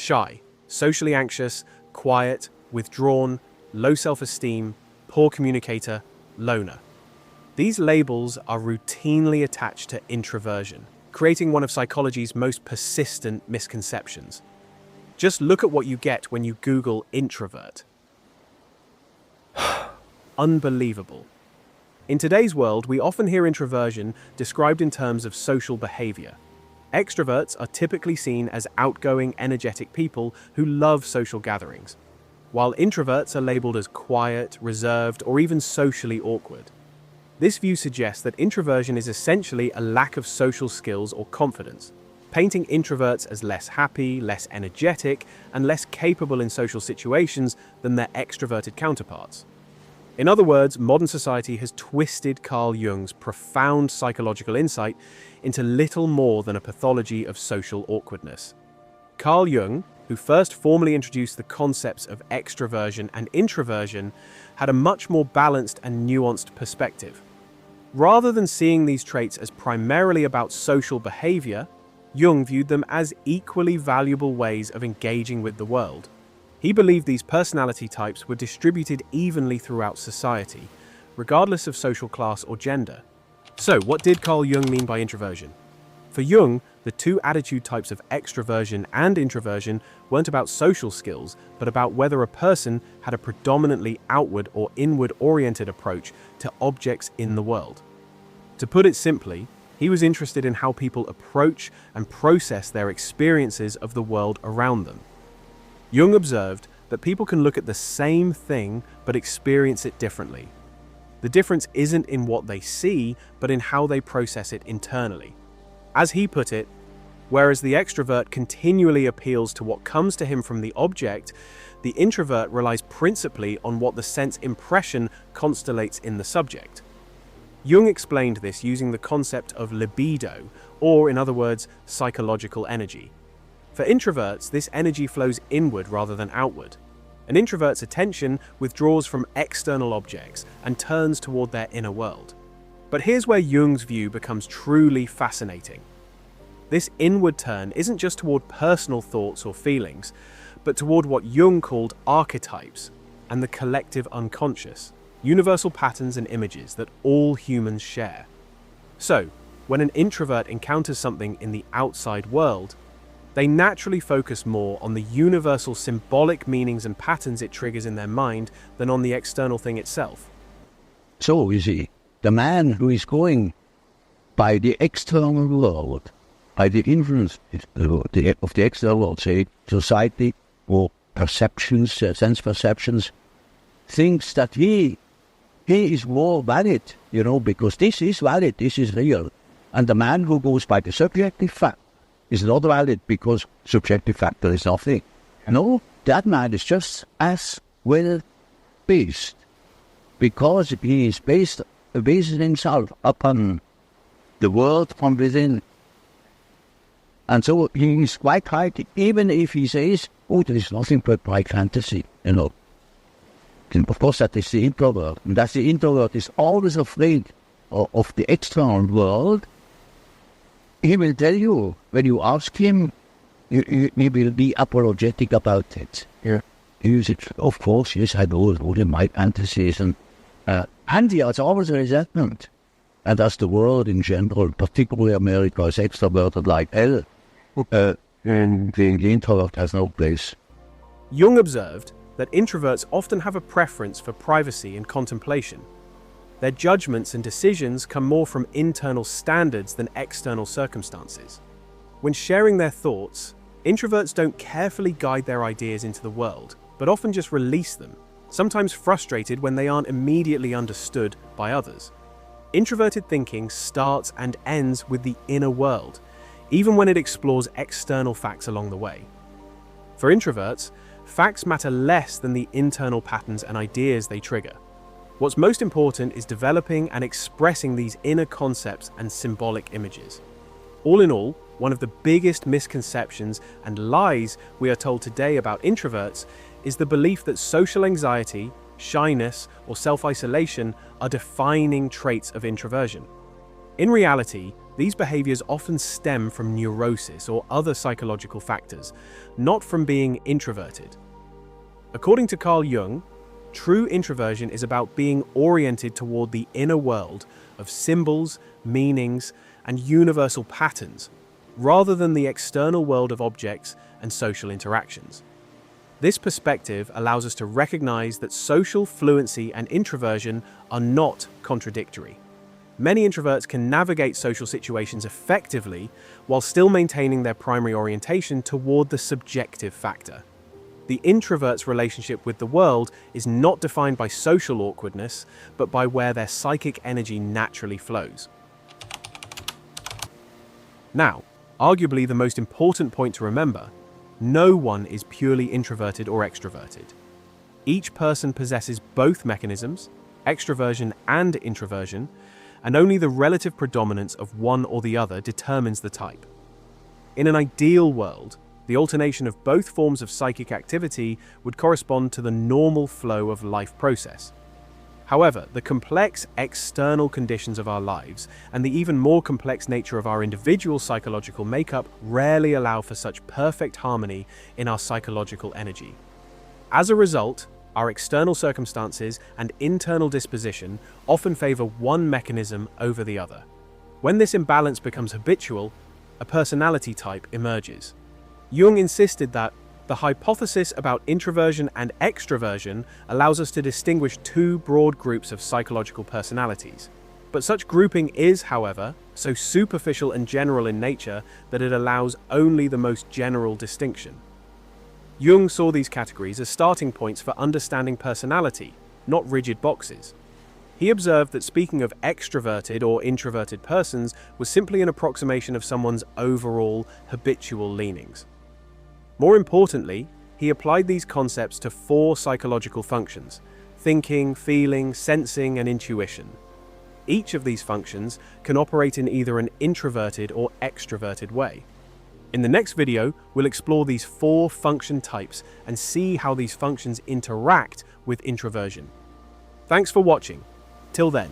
Shy, socially anxious, quiet, withdrawn, low self-esteem, poor communicator, loner. These labels are routinely attached to introversion, creating one of psychology's most persistent misconceptions. Just look at what you get when you Google introvert. Unbelievable. In today's world, we often hear introversion described in terms of social behavior. Extroverts are typically seen as outgoing, energetic people who love social gatherings, while introverts are labeled as quiet, reserved, or even socially awkward. This view suggests that introversion is essentially a lack of social skills or confidence, painting introverts as less happy, less energetic, and less capable in social situations than their extroverted counterparts. In other words, modern society has twisted Carl Jung's profound psychological insight into little more than a pathology of social awkwardness. Carl Jung, who first formally introduced the concepts of extraversion and introversion, had a much more balanced and nuanced perspective. Rather than seeing these traits as primarily about social behavior, Jung viewed them as equally valuable ways of engaging with the world. He believed these personality types were distributed evenly throughout society, regardless of social class or gender. So, what did Carl Jung mean by introversion? For Jung, the two attitude types of extraversion and introversion weren't about social skills, but about whether a person had a predominantly outward or inward-oriented approach to objects in the world. To put it simply, he was interested in how people approach and process their experiences of the world around them. Jung observed that people can look at the same thing but experience it differently. The difference isn't in what they see, but in how they process it internally. As he put it, whereas the extrovert continually appeals to what comes to him from the object, the introvert relies principally on what the sense impression constellates in the subject. Jung explained this using the concept of libido, or in other words, psychological energy. For introverts, this energy flows inward rather than outward. An introvert's attention withdraws from external objects and turns toward their inner world. But here's where Jung's view becomes truly fascinating. This inward turn isn't just toward personal thoughts or feelings, but toward what Jung called archetypes and the collective unconscious, universal patterns and images that all humans share. So, when an introvert encounters something in the outside world, they naturally focus more on the universal symbolic meanings and patterns it triggers in their mind than on the external thing itself. So, you see, the man who is going by the external world, by the influence of the external world, say, society or perceptions, sense perceptions, thinks that he is more valid, because this is valid, this is real. And the man who goes by the subjective fact is not valid because subjective factor is nothing. No, that man is just as well based because he is based himself upon the world from within. And so he is quite right, even if he says, there is nothing but bright fantasy, And of course, that is the introvert. And that the introvert is always afraid of the external world. He will tell you, when you ask him, he will be apologetic about it. Yeah. He says, of course, yes, I know my fantasies. And he has always a resentment. And that's the world in general, particularly America, is extroverted like hell. And the introvert has no place. Jung observed that introverts often have a preference for privacy and contemplation. Their judgments and decisions come more from internal standards than external circumstances. When sharing their thoughts, introverts don't carefully guide their ideas into the world, but often just release them, sometimes frustrated when they aren't immediately understood by others. Introverted thinking starts and ends with the inner world, even when it explores external facts along the way. For introverts, facts matter less than the internal patterns and ideas they trigger. What's most important is developing and expressing these inner concepts and symbolic images. All in all, one of the biggest misconceptions and lies we are told today about introverts is the belief that social anxiety, shyness, or self-isolation are defining traits of introversion. In reality, these behaviors often stem from neurosis or other psychological factors, not from being introverted. According to Carl Jung, true introversion is about being oriented toward the inner world of symbols, meanings, and universal patterns, rather than the external world of objects and social interactions. This perspective allows us to recognize that social fluency and introversion are not contradictory. Many introverts can navigate social situations effectively while still maintaining their primary orientation toward the subjective factor. The introvert's relationship with the world is not defined by social awkwardness, but by where their psychic energy naturally flows. Now, arguably the most important point to remember, no one is purely introverted or extroverted. Each person possesses both mechanisms, extraversion and introversion, and only the relative predominance of one or the other determines the type. In an ideal world, the alternation of both forms of psychic activity would correspond to the normal flow of life process. However, the complex external conditions of our lives and the even more complex nature of our individual psychological makeup rarely allow for such perfect harmony in our psychological energy. As a result, our external circumstances and internal disposition often favor one mechanism over the other. When this imbalance becomes habitual, a personality type emerges. Jung insisted that the hypothesis about introversion and extraversion allows us to distinguish two broad groups of psychological personalities. But such grouping is, however, so superficial and general in nature that it allows only the most general distinction. Jung saw these categories as starting points for understanding personality, not rigid boxes. He observed that speaking of extroverted or introverted persons was simply an approximation of someone's overall habitual leanings. More importantly, he applied these concepts to 4 psychological functions: thinking, feeling, sensing, and intuition. Each of these functions can operate in either an introverted or extroverted way. In the next video, we'll explore these 4 function types and see how these functions interact with introversion. Thanks for watching. Till then.